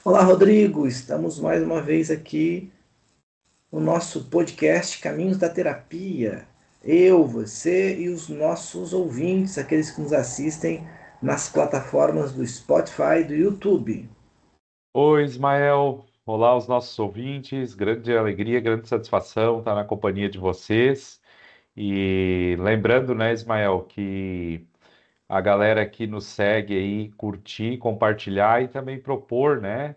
Olá, Rodrigo. Estamos mais uma vez aqui no nosso podcast Caminhos da Terapia. Eu, você e os nossos ouvintes, aqueles que nos assistem nas plataformas do Spotify e do YouTube. Oi, Ismael. Olá, os nossos ouvintes. Grande alegria, grande satisfação estar na companhia de vocês. E lembrando, né, Ismael, que a galera que nos segue aí, curtir, compartilhar e também propor, né,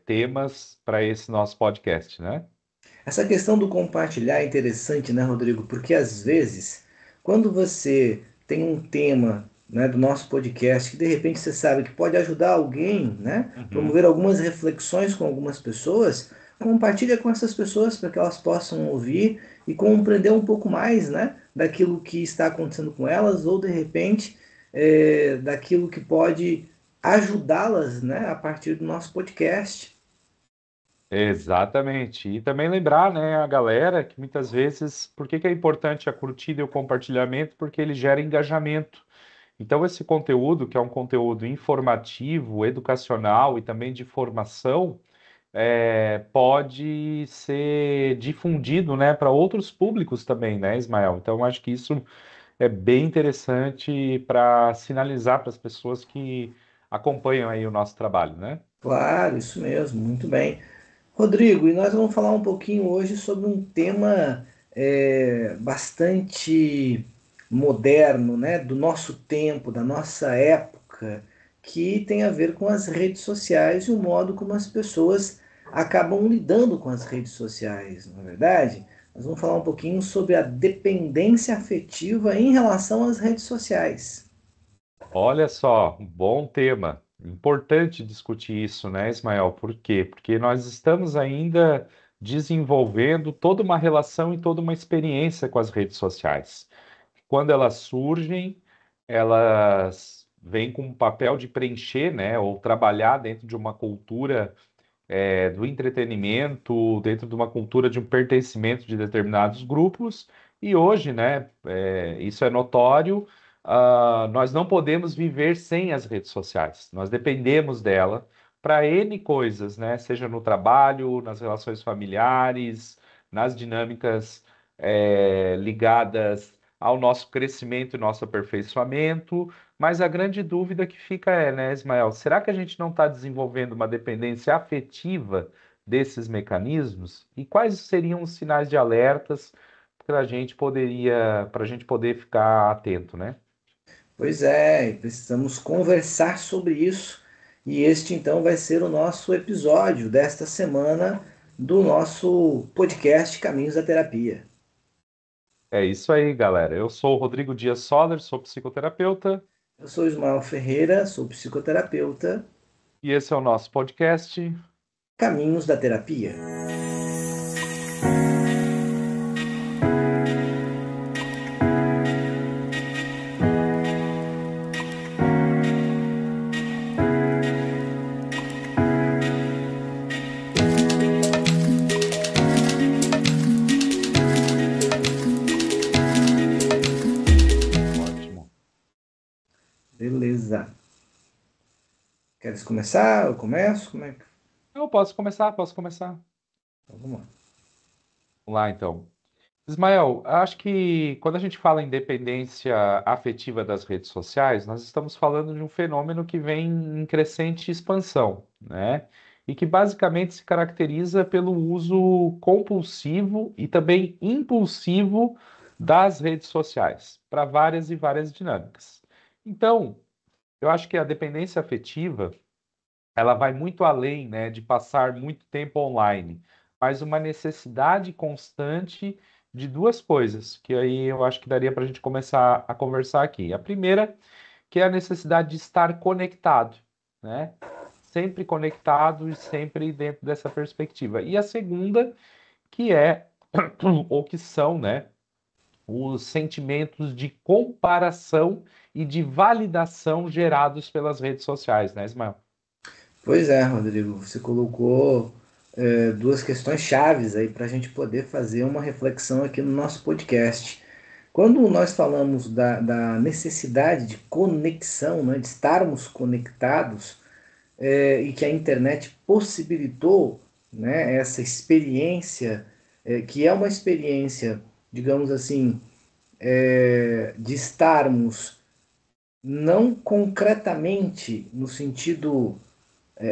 temas para esse nosso podcast, né? Essa questão do compartilhar é interessante, né, Rodrigo? Porque às vezes, quando você tem um tema, né, do nosso podcast que de repente você sabe que pode ajudar alguém, né, Uhum. promover algumas reflexões com algumas pessoas, compartilha com essas pessoas para que elas possam ouvir e compreender um pouco mais, né, daquilo que está acontecendo com elas ou de repente daquilo que pode ajudá-las, né, a partir do nosso podcast. Exatamente. E também lembrar, né, a galera que muitas vezes, por que que é importante a curtida e o compartilhamento? Porque ele gera engajamento. Então, esse conteúdo, que é um conteúdo informativo, educacional e também de formação, pode ser difundido, né, para outros públicos também, né, Ismael? Então, eu acho que isso é bem interessante para sinalizar para as pessoas que acompanham aí o nosso trabalho, né? Claro, isso mesmo, muito bem. Rodrigo, e nós vamos falar um pouquinho hoje sobre um tema bastante moderno, né, do nosso tempo, da nossa época, que tem a ver com as redes sociais e o modo como as pessoas acabam lidando com as redes sociais, não é verdade? Nós vamos falar um pouquinho sobre a dependência afetiva em relação às redes sociais. Olha só, um bom tema. Importante discutir isso, né, Ismael? Por quê? Porque nós estamos ainda desenvolvendo toda uma relação e toda uma experiência com as redes sociais. Quando elas surgem, elas vêm com um papel de preencher, né, ou trabalhar dentro de uma cultura, do entretenimento, dentro de uma cultura de um pertencimento de determinados grupos. E hoje, né, isso é notório. Nós não podemos viver sem as redes sociais. Nós dependemos dela para N coisas, né? Seja no trabalho, nas relações familiares, nas dinâmicas, ligadas ao nosso crescimento e nosso aperfeiçoamento. Mas a grande dúvida que fica é, né, Ismael, será que a gente não está desenvolvendo uma dependência afetiva desses mecanismos? E quais seriam os sinais de alertas para a gente poder ficar atento, né? Pois é, e precisamos conversar sobre isso. E este então vai ser o nosso episódio desta semana do nosso podcast Caminhos da Terapia. É isso aí, galera. Eu sou o Rodrigo Dias Soller, sou psicoterapeuta, Eu sou Ismael Ferreira, sou psicoterapeuta. e esse é o nosso podcast. Caminhos da Terapia. Ótimo. Beleza. Queres começar? Eu começo? Como é que... Eu posso começar, posso começar. Então, vamos lá. Vamos lá, então. Ismael, acho que quando a gente fala em dependência afetiva das redes sociais, nós estamos falando de um fenômeno que vem em crescente expansão, né? E que basicamente se caracteriza pelo uso compulsivo e também impulsivo das redes sociais para várias e várias dinâmicas. Então, eu acho que a dependência afetiva ela vai muito além, né, de passar muito tempo online, mas uma necessidade constante de duas coisas, que aí eu acho que daria para a gente começar a conversar aqui. A primeira, que é a necessidade de estar conectado, né? Sempre conectado e sempre dentro dessa perspectiva. E a segunda, que é, ou que são, né, os sentimentos de comparação e de validação gerados pelas redes sociais, né, Ismael? Pois é, Rodrigo, você colocou duas questões chaves aí para a gente poder fazer uma reflexão aqui no nosso podcast. Quando nós falamos da necessidade de conexão, né, de estarmos conectados, e que a internet possibilitou, né, essa experiência, que é uma experiência, digamos assim, de estarmos não concretamente no sentido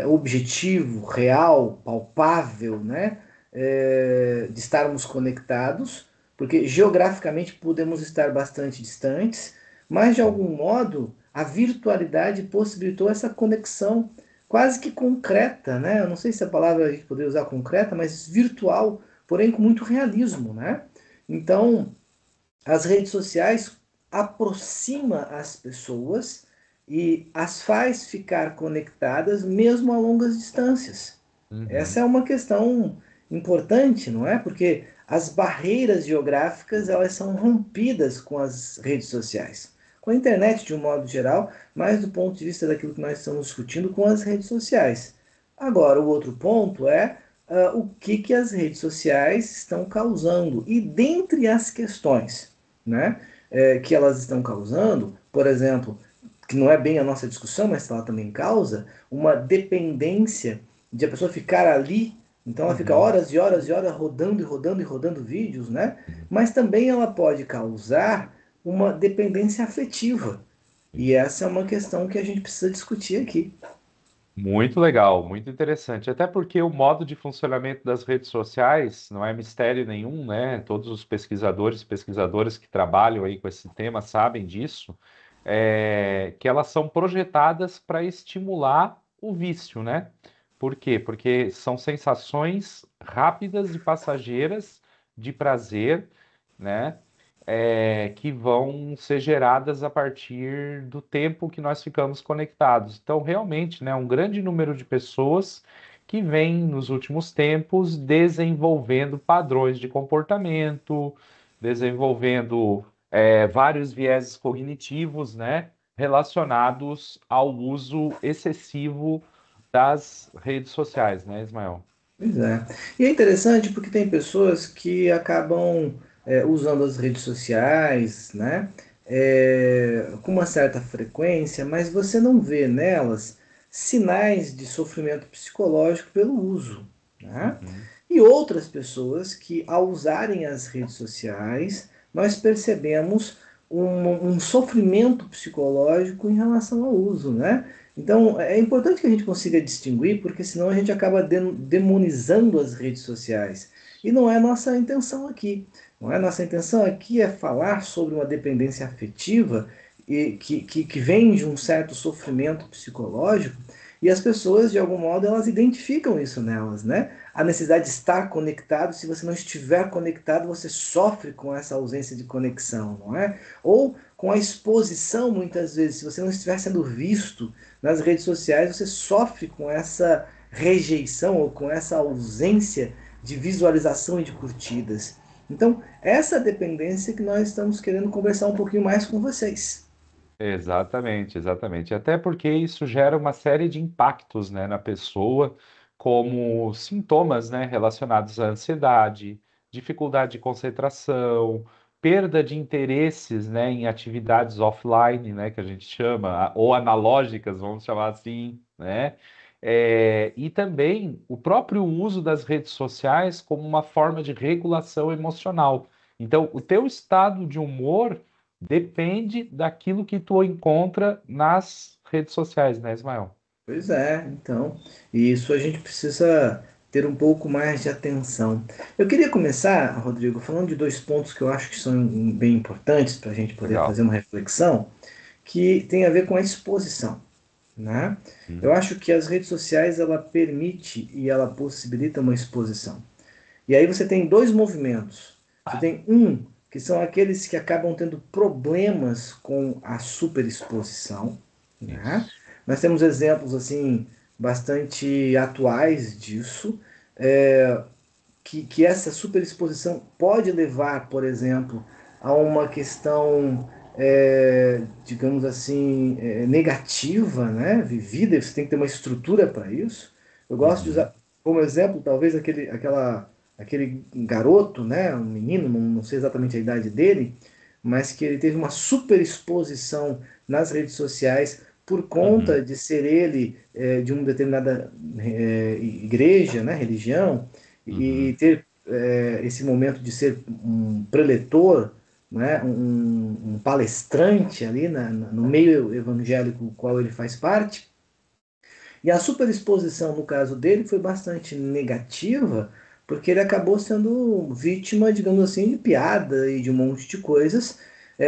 objetivo, real, palpável, né? De estarmos conectados, porque geograficamente podemos estar bastante distantes, mas de algum modo a virtualidade possibilitou essa conexão quase que concreta, né? Eu não sei se a palavra a gente poderia usar concreta, mas virtual, porém com muito realismo, né? Então, as redes sociais aproxima as pessoas e as faz ficar conectadas mesmo a longas distâncias. Essa Uhum. é uma questão importante, não é? Porque as barreiras geográficas elas são rompidas com as redes sociais, com a internet de um modo geral, mas do ponto de vista daquilo que nós estamos discutindo com as redes sociais. Agora, o outro ponto é o que as redes sociais estão causando e dentre as questões, né, que elas estão causando, por exemplo, que não é bem a nossa discussão, mas ela também causa uma dependência de a pessoa ficar ali, então ela fica Uhum. horas e horas e horas rodando e rodando e rodando vídeos, né? Mas também ela pode causar uma dependência afetiva. E essa é uma questão que a gente precisa discutir aqui. Muito legal, muito interessante. Até porque o modo de funcionamento das redes sociais não é mistério nenhum, né? Todos os pesquisadores e pesquisadoras que trabalham aí com esse tema sabem disso, que elas são projetadas para estimular o vício, né? Por quê? Porque são sensações rápidas e passageiras de prazer, né? Que vão ser geradas a partir do tempo que nós ficamos conectados. Então, realmente, né, um grande número de pessoas que vem nos últimos tempos desenvolvendo padrões de comportamento, desenvolvendo vários vieses cognitivos, né, relacionados ao uso excessivo das redes sociais, né, Ismael? Pois é. E é interessante porque tem pessoas que acabam usando as redes sociais, né, com uma certa frequência, mas você não vê nelas sinais de sofrimento psicológico pelo uso, né? Uhum. E outras pessoas que, ao usarem as redes sociais, nós percebemos um sofrimento psicológico em relação ao uso, né? Então, é importante que a gente consiga distinguir, porque senão a gente acaba demonizando as redes sociais. E não é nossa intenção aqui. Não é nossa intenção aqui é falar sobre uma dependência afetiva e que vem de um certo sofrimento psicológico, e as pessoas, de algum modo, elas identificam isso nelas, né? A necessidade de estar conectado, se você não estiver conectado, você sofre com essa ausência de conexão, não é? Ou com a exposição, muitas vezes, se você não estiver sendo visto nas redes sociais, você sofre com essa rejeição ou com essa ausência de visualização e de curtidas. Então, essa dependência que nós estamos querendo conversar um pouquinho mais com vocês. Exatamente, exatamente. Até porque isso gera uma série de impactos, né, na pessoa, como sintomas, né, relacionados à ansiedade, dificuldade de concentração, perda de interesses, né, em atividades offline, né, que a gente chama, ou analógicas, vamos chamar assim, né? E também o próprio uso das redes sociais como uma forma de regulação emocional. Então, o teu estado de humor depende daquilo que tu encontra nas redes sociais, né, Ismael? Pois é, então, e isso a gente precisa ter um pouco mais de atenção. Eu queria começar, Rodrigo, falando de dois pontos que eu acho que são bem importantes para a gente poder Legal. fazer uma reflexão, que tem a ver com a exposição, né? Eu Hum. acho que as redes sociais ela permite e ela possibilita uma exposição. E aí você tem dois movimentos. Você tem um que são aqueles que acabam tendo problemas com a superexposição, né? Isso. Nós temos exemplos assim bastante atuais disso, é, que essa superexposição pode levar, por exemplo, a uma questão, digamos assim, negativa, né? Vivida, e você tem que ter uma estrutura para isso. Eu gosto de Uhum. usar como exemplo, talvez, aquele garoto, né? Um menino, não sei exatamente a idade dele, mas que ele teve uma superexposição nas redes sociais por Uhum, conta de ser ele de uma determinada igreja, né, religião, e uhum, ter esse momento de ser um preletor, né, um palestrante ali no meio evangélico qual ele faz parte. E a superexposição, no caso dele, foi bastante negativa, porque ele acabou sendo vítima, digamos assim, de piada e de um monte de coisas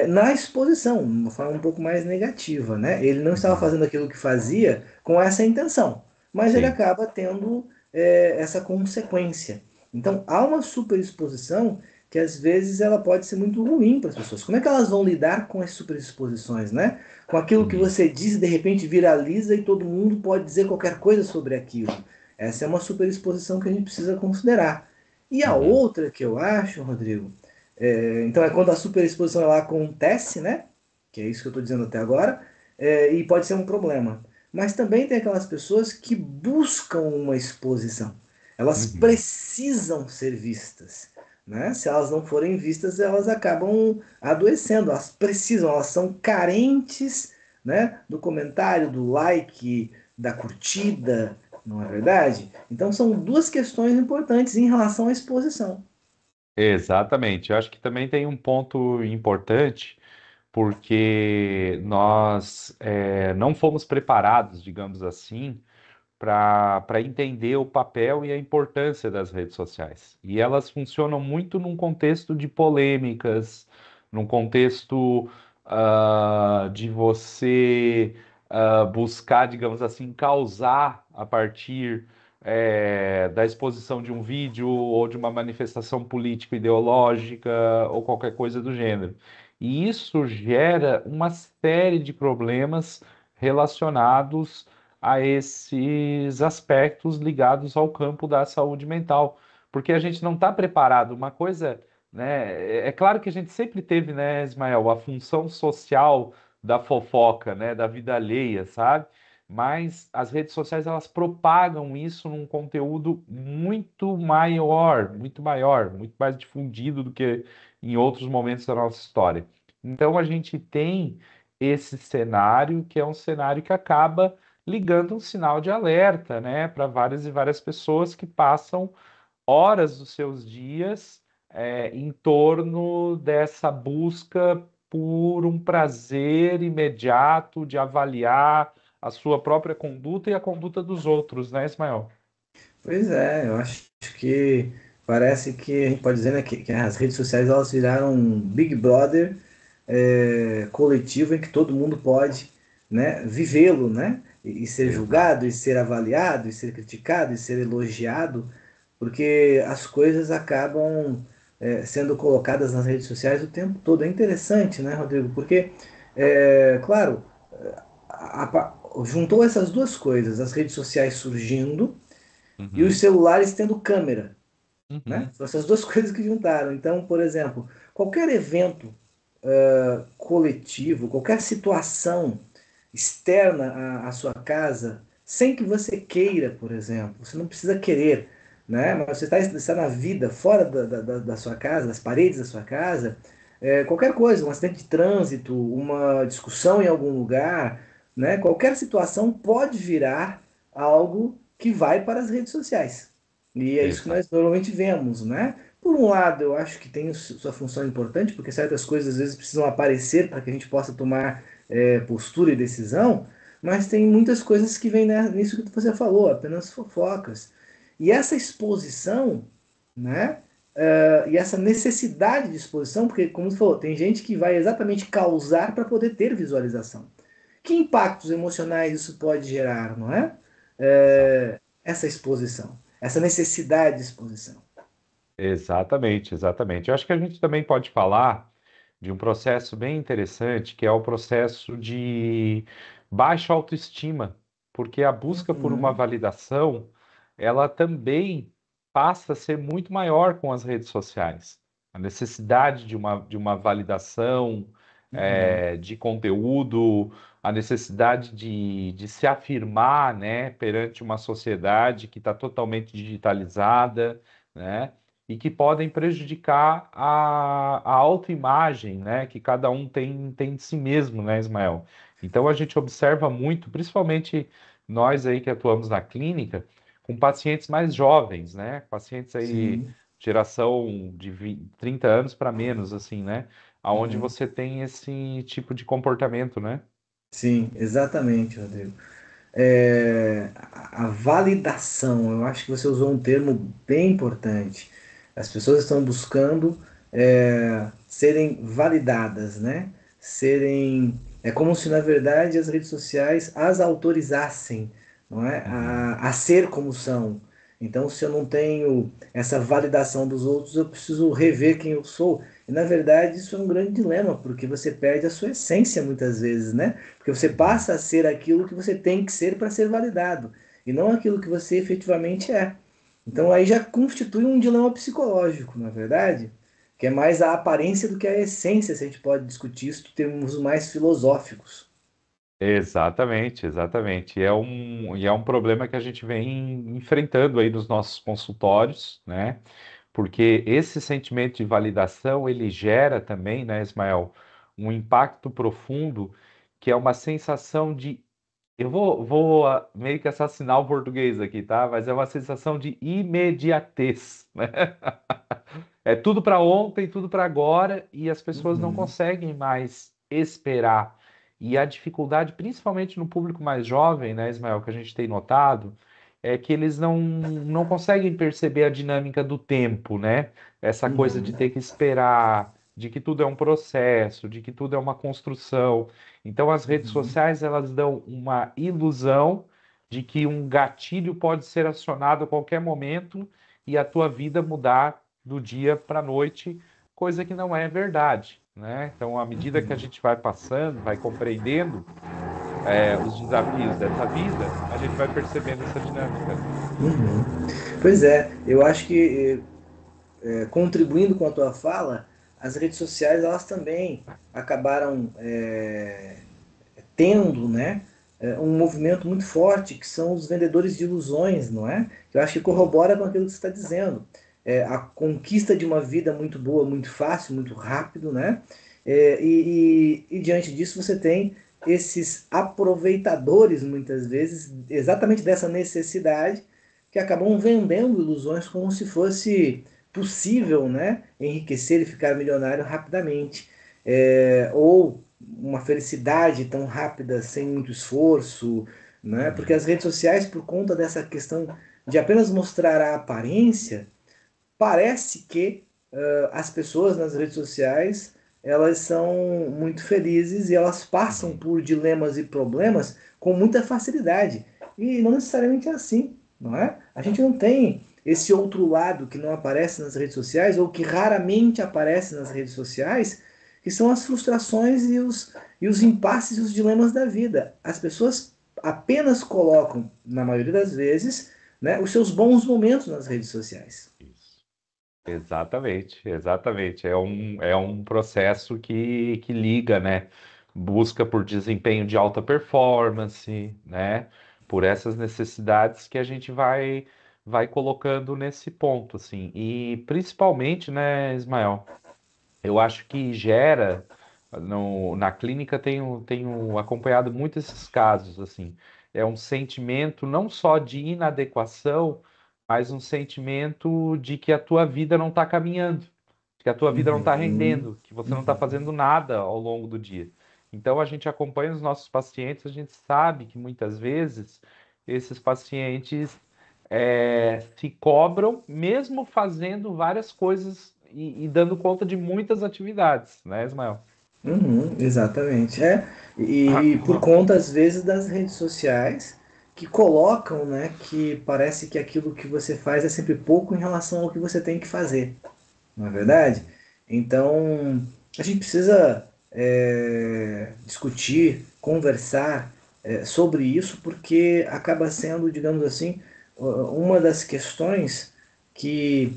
na exposição, de uma forma um pouco mais negativa, né? Ele não estava uhum. fazendo aquilo que fazia com essa intenção, mas ele Sim. acaba tendo essa consequência. Então, há uma superexposição que às vezes ela pode ser muito ruim para as pessoas. Como é que elas vão lidar com as superexposições, né? Com aquilo que Uhum, você diz, de repente viraliza e todo mundo pode dizer qualquer coisa sobre aquilo. Essa é uma superexposição que a gente precisa considerar. E a uhum. outra que eu acho, Rodrigo, então é quando a superexposição ela acontece, né? Que é isso que eu estou dizendo até agora, e pode ser um problema. Mas também tem aquelas pessoas que buscam uma exposição. Elas Uhum. precisam ser vistas. Né? Se elas não forem vistas, elas acabam adoecendo. Elas precisam, elas são carentes, né, do comentário, do like, da curtida, não é verdade? Então são duas questões importantes em relação à exposição. Exatamente. Eu acho que também tem um ponto importante, porque nós não fomos preparados, digamos assim, para entender o papel e a importância das redes sociais. E elas funcionam muito num contexto de polêmicas, num contexto de você buscar, digamos assim, causar a partir da exposição de um vídeo ou de uma manifestação político-ideológica ou qualquer coisa do gênero. E isso gera uma série de problemas relacionados a esses aspectos ligados ao campo da saúde mental, porque a gente não está preparado. Uma coisa, né? É claro que a gente sempre teve, né, Ismael, a função social da fofoca, né, da vida alheia, sabe? Mas as redes sociais elas propagam isso num conteúdo muito maior, muito mais difundido do que em outros momentos da nossa história. Então a gente tem esse cenário que é um cenário que acaba ligando um sinal de alerta, né, para várias e várias pessoas que passam horas dos seus dias em torno dessa busca por um prazer imediato de avaliar a sua própria conduta e a conduta dos outros, né, Ismael? Pois é, eu acho que parece que a gente pode dizer, né, que as redes sociais elas viraram um Big Brother coletivo em que todo mundo pode, né, vivê-lo, né, e ser Exato. julgado, e ser avaliado, e ser criticado, e ser elogiado, porque as coisas acabam sendo colocadas nas redes sociais o tempo todo. É interessante, né, Rodrigo? Porque, claro, juntou essas duas coisas, as redes sociais surgindo e os Uhum, celulares tendo câmera, né? uhum, São essas duas coisas que juntaram. Então, por exemplo, qualquer evento coletivo, qualquer situação externa à sua casa, sem que você queira, por exemplo, você não precisa querer, né? Mas você está na vida, fora da sua casa, das paredes da sua casa, qualquer coisa, um acidente de trânsito, uma discussão em algum lugar, né? Qualquer situação pode virar algo que vai para as redes sociais. E é isso que exato. nós normalmente vemos, né? Por um lado, eu acho que tem sua função importante, porque certas coisas às vezes precisam aparecer para que a gente possa tomar postura e decisão, mas tem muitas coisas que vêm nisso que você falou, apenas fofocas. E essa exposição, né? E essa necessidade de exposição, porque, como você falou, tem gente que vai exatamente causar para poder ter visualização. Que impactos emocionais isso pode gerar, não é? Essa exposição, essa necessidade de exposição. Exatamente, exatamente. Eu acho que a gente também pode falar de um processo bem interessante, que é o processo de baixa autoestima, porque a busca por uma Uhum, validação, ela também passa a ser muito maior com as redes sociais. A necessidade de uma validação, uhum. de conteúdo, a necessidade de se afirmar, né, perante uma sociedade que está totalmente digitalizada, né? E que podem prejudicar a autoimagem, né, que cada um tem de si mesmo, né, Ismael? Então a gente observa muito, principalmente nós aí que atuamos na clínica, com pacientes mais jovens, né? Pacientes aí, Sim. geração de 30 anos para menos, assim, né? Aonde Uhum. você tem esse tipo de comportamento, né? Sim, exatamente, Rodrigo. A validação, eu acho que você usou um termo bem importante. As pessoas estão buscando serem validadas, né? Serem. É como se, na verdade, as redes sociais as autorizassem, não é? Uhum. A ser como são. Então, se eu não tenho essa validação dos outros, eu preciso rever quem eu sou. E, na verdade, isso é um grande dilema, porque você perde a sua essência muitas vezes, né? Porque você Uhum. passa a ser aquilo que você tem que ser para ser validado, e não aquilo que você efetivamente é. Então aí já constitui um dilema psicológico, na verdade, que é mais a aparência do que a essência, se a gente pode discutir isso em termos mais filosóficos. Exatamente, exatamente. E é um problema que a gente vem enfrentando aí nos nossos consultórios, né? Porque esse sentimento de validação, ele gera também, né, Ismael, um impacto profundo, que é uma sensação de. Eu vou meio que assassinar o português aqui, tá? Mas é uma sensação de imediatez, né? É tudo para ontem, tudo para agora, e as pessoas não Uhum, conseguem mais esperar. E a dificuldade, principalmente no público mais jovem, né, Ismael, que a gente tem notado, é que eles não conseguem perceber a dinâmica do tempo, né? Essa coisa de uhum, ter que esperar, de que tudo é um processo, de que tudo é uma construção. Então, as redes uhum, sociais, elas dão uma ilusão de que um gatilho pode ser acionado a qualquer momento e a tua vida mudar do dia para a noite, coisa que não é verdade, né? Então, à medida que a uhum, gente vai passando, vai compreendendo os desafios dessa vida, a gente vai percebendo essa dinâmica. uhum. Pois é, eu acho que contribuindo com a tua fala, as redes sociais elas também acabaram tendo, né, um movimento muito forte que são os vendedores de ilusões, não é? Que eu acho que Sim. corrobora com aquilo que você está dizendo. A conquista de uma vida muito boa, muito fácil, muito rápido, né? E diante disso você tem esses aproveitadores, muitas vezes, exatamente dessa necessidade, que acabam vendendo ilusões como se fosse possível, né, enriquecer e ficar milionário rapidamente. Ou uma felicidade tão rápida, sem muito esforço, né? Porque Uhum. as redes sociais, por conta dessa questão de apenas mostrar a aparência, parece que as pessoas nas redes sociais elas são muito felizes e elas passam Uhum. por dilemas e problemas com muita facilidade. E não necessariamente é assim, não é? A gente não tem esse outro lado que não aparece nas redes sociais ou que raramente aparece nas redes sociais, que são as frustrações e os impasses e os dilemas da vida. As pessoas apenas colocam, na maioria das vezes, né, os seus bons momentos nas redes sociais. Isso. Exatamente, exatamente. É um processo que liga, né? Busca por desempenho de alta performance, né? Por essas necessidades que a gente vai colocando nesse ponto, assim. E principalmente, né, Ismael? Eu acho que gera, na clínica tenho acompanhado muito esses casos, assim. É um sentimento não só de inadequação, mas um sentimento de que a tua vida não está caminhando, que a tua vida não está Uhum, rendendo, que você não está uhum, fazendo nada ao longo do dia. Então a gente acompanha os nossos pacientes, a gente sabe que muitas vezes esses pacientes se cobram, mesmo fazendo várias coisas e dando conta de muitas atividades, né, Ismael? uhum, exatamente. E por conta, às vezes, das redes sociais que colocam, né, que parece que aquilo que você faz é sempre pouco em relação ao que você tem que fazer, não é verdade? Uhum. Então, a gente precisa discutir, conversar sobre isso, porque acaba sendo, digamos assim, uma das questões que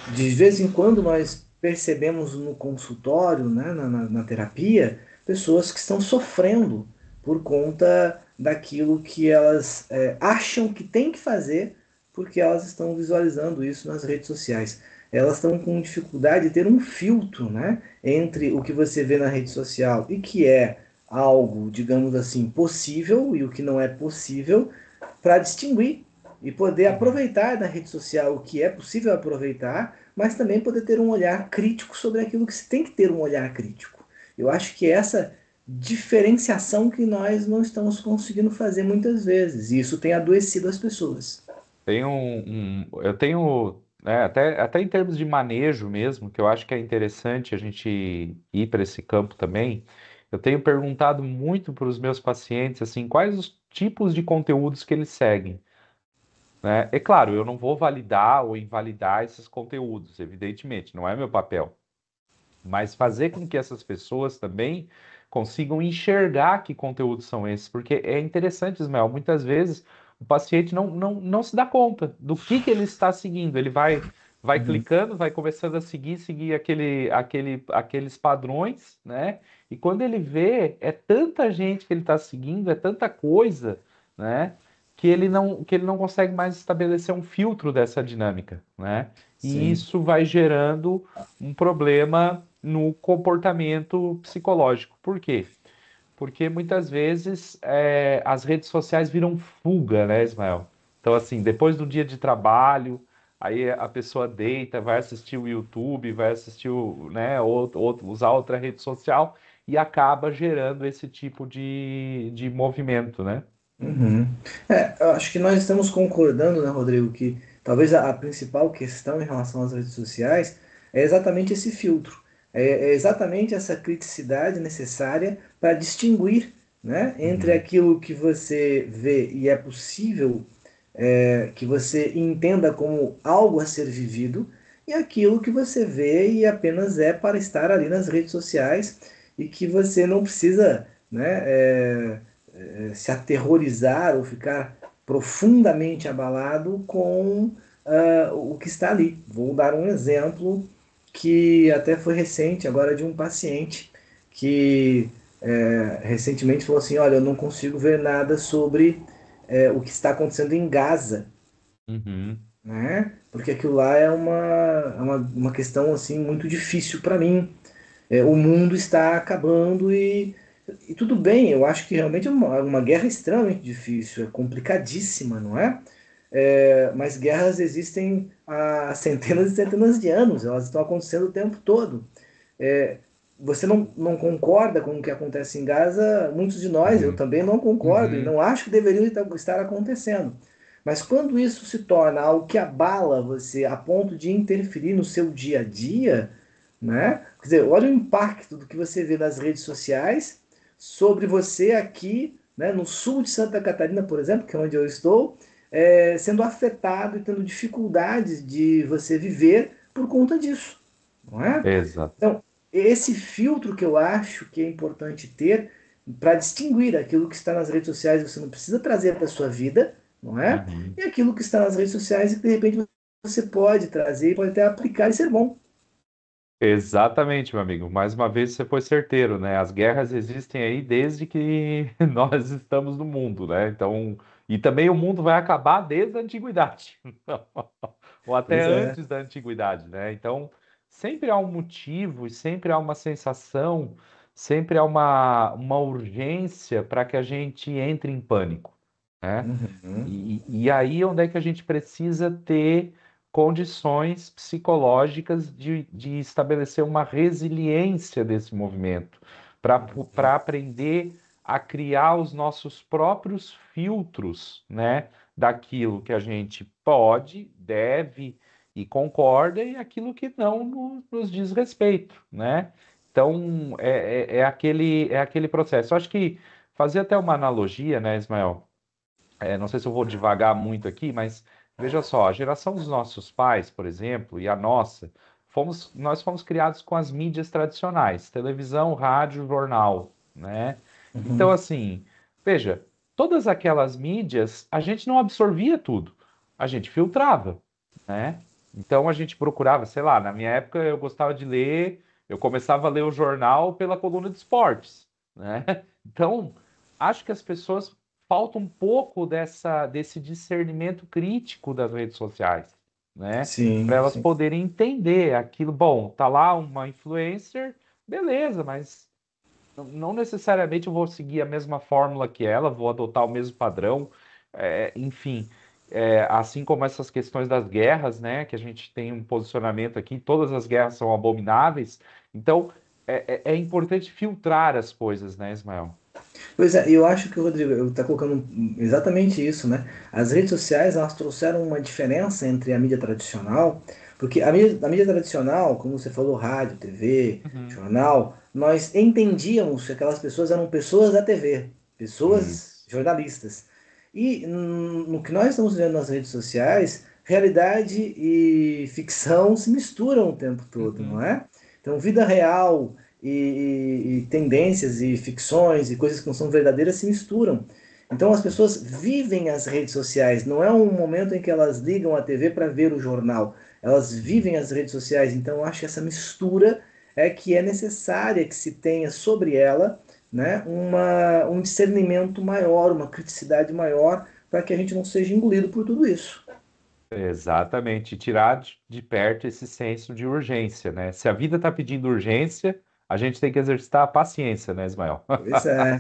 de vez em quando nós percebemos no consultório, né, na terapia, pessoas que estão sofrendo por conta daquilo que elas acham que tem que fazer, porque elas estão visualizando isso nas redes sociais. Elas estão com dificuldade de ter um filtro, né, entre o que você vê na rede social e que é algo, digamos assim, possível e o que não é possível, para distinguir e poder Uhum. aproveitar da rede social o que é possível aproveitar, mas também poder ter um olhar crítico sobre aquilo que se tem que ter um olhar crítico. Eu acho que essa diferenciação que nós não estamos conseguindo fazer muitas vezes, e isso tem adoecido as pessoas. Eu tenho, né, até em termos de manejo mesmo, que eu acho que é interessante a gente ir para esse campo também. Eu tenho perguntado muito para os meus pacientes assim, quais os tipos de conteúdos que eles seguem, né? É claro, eu não vou validar ou invalidar esses conteúdos, evidentemente, não é meu papel, mas fazer com que essas pessoas também consigam enxergar que conteúdos são esses, porque é interessante, Ismael, muitas vezes o paciente não se dá conta do que ele está seguindo, ele vai Uhum. clicando, vai começando a seguir aqueles padrões, né? E quando ele vê, é tanta gente que ele está seguindo, é tanta coisa, né? Que ele não consegue mais estabelecer um filtro dessa dinâmica, né? E Sim. isso vai gerando um problema no comportamento psicológico. Por quê? Porque muitas vezes as redes sociais viram fuga, né, Ismael? Então, assim, depois do dia de trabalho, aí a pessoa deita, vai assistir o YouTube, vai assistir né, usar outra rede social e acaba gerando esse tipo de movimento, né? Uhum. Eu acho que nós estamos concordando, né, Rodrigo, que talvez a principal questão em relação às redes sociais é exatamente esse filtro, é exatamente essa criticidade necessária para distinguir, né, entre Uhum. aquilo que você vê e é possível que você entenda como algo a ser vivido e aquilo que você vê e apenas é para estar ali nas redes sociais e que você não precisa, né, se aterrorizar ou ficar profundamente abalado com o que está ali. Vou dar um exemplo que até foi recente, agora de um paciente que recentemente falou assim: olha, eu não consigo ver nada sobre o que está acontecendo em Gaza, Uhum. né? Porque aquilo lá é uma questão assim muito difícil para mim. O mundo está acabando e tudo bem, eu acho que realmente é uma guerra extremamente difícil, é complicadíssima, não é? Mas guerras existem há centenas e centenas de anos, elas estão acontecendo o tempo todo. É, Você não concorda com o que acontece em Gaza? Muitos de nós, eu Uhum. também não concordo e Uhum. não acho que deveriam estar acontecendo. Mas quando isso se torna algo que abala você a ponto de interferir no seu dia a dia, né? Quer dizer, olha o impacto do que você vê nas redes sociais sobre você aqui, né, no sul de Santa Catarina, por exemplo, que é onde eu estou, sendo afetado e tendo dificuldades de você viver por conta disso, não é? Exato. Então, esse filtro que eu acho que é importante ter para distinguir aquilo que está nas redes sociais, você não precisa trazer para a sua vida, não é? Uhum. E aquilo que está nas redes sociais e que de repente você pode trazer, pode até aplicar e ser bom. Exatamente, meu amigo. Mais uma vez você foi certeiro, né? As guerras existem aí desde que nós estamos no mundo, né? Então, e também o mundo vai acabar desde a antiguidade, ou até Pois é. antes da antiguidade, né? Então, sempre há um motivo e sempre há uma sensação, sempre há uma urgência para que a gente entre em pânico, né? Uhum. E aí onde é que a gente precisa ter condições psicológicas de estabelecer uma resiliência desse movimento, para aprender a criar os nossos próprios filtros, né, daquilo que a gente pode, deve e concorda e aquilo que não nos diz respeito, né? Então, é aquele processo. Eu acho que fazer até uma analogia, né, Ismael? Não sei se eu vou devagar muito aqui, mas veja só, a geração dos nossos pais, por exemplo, e a nossa, nós fomos criados com as mídias tradicionais, televisão, rádio, jornal, né? Então, Uhum. assim, veja, todas aquelas mídias, a gente não absorvia tudo, a gente filtrava, né? Então a gente procurava, sei lá, na minha época eu gostava de ler, eu começava a ler o jornal pela coluna de esportes, né? Então, acho que as pessoas falta um pouco desse discernimento crítico das redes sociais, né? Para Sim, elas sim. poderem entender aquilo. Bom, tá lá uma influencer, beleza, mas não necessariamente eu vou seguir a mesma fórmula que ela, vou adotar o mesmo padrão, enfim, assim como essas questões das guerras, né, que a gente tem um posicionamento aqui, todas as guerras são abomináveis, então é importante filtrar as coisas, né, Ismael? Pois é, eu acho que o Rodrigo está colocando exatamente isso, né? As redes sociais, elas trouxeram uma diferença entre a mídia tradicional, porque a mídia tradicional, como você falou, rádio, TV, Uhum. jornal, nós entendíamos que aquelas pessoas eram pessoas da TV, pessoas Isso. jornalistas. E no que nós estamos vendo nas redes sociais, realidade e ficção se misturam o tempo todo, não Uhum. é? Então, vida real e tendências e ficções e coisas que não são verdadeiras se misturam. Então as pessoas vivem as redes sociais, não é um momento em que elas ligam a TV para ver o jornal, elas vivem as redes sociais. Então eu acho que essa mistura é que é necessária que se tenha sobre ela, né, um discernimento maior, uma criticidade maior, para que a gente não seja engolido por tudo isso. Exatamente, tirar de perto esse senso de urgência, né? Se a vida está pedindo urgência, a gente tem que exercitar a paciência, né, Ismael? Pois é.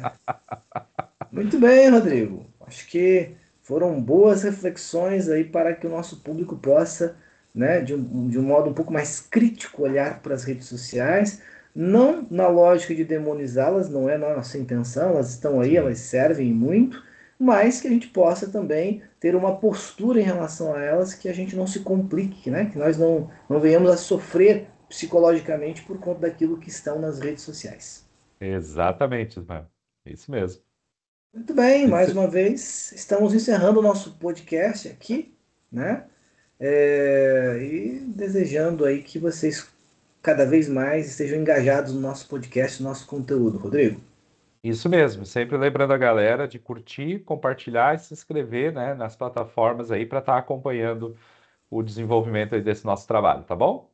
Muito bem, Rodrigo. Acho que foram boas reflexões aí para que o nosso público possa, né, de um modo um pouco mais crítico, olhar para as redes sociais, não na lógica de demonizá-las, não é nossa intenção, elas estão aí, Sim, elas servem muito, mas que a gente possa também ter uma postura em relação a elas, que a gente não se complique, né, que nós não venhamos a sofrer psicologicamente por conta daquilo que estão nas redes sociais. exatamente, Ismael. Isso mesmo. Muito bem, mais Isso- uma vez estamos encerrando o nosso podcast aqui, né? E desejando aí que vocês cada vez mais estejam engajados no nosso podcast, no nosso conteúdo, Rodrigo. Isso mesmo, sempre lembrando a galera de curtir, compartilhar e se inscrever, né, nas plataformas aí para estar acompanhando o desenvolvimento aí desse nosso trabalho, tá bom?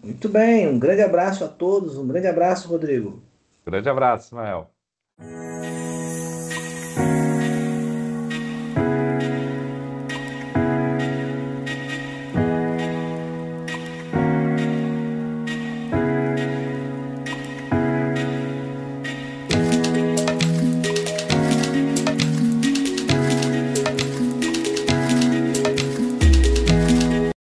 Muito bem, um grande abraço a todos, um grande abraço, Rodrigo. Grande abraço, Ismael.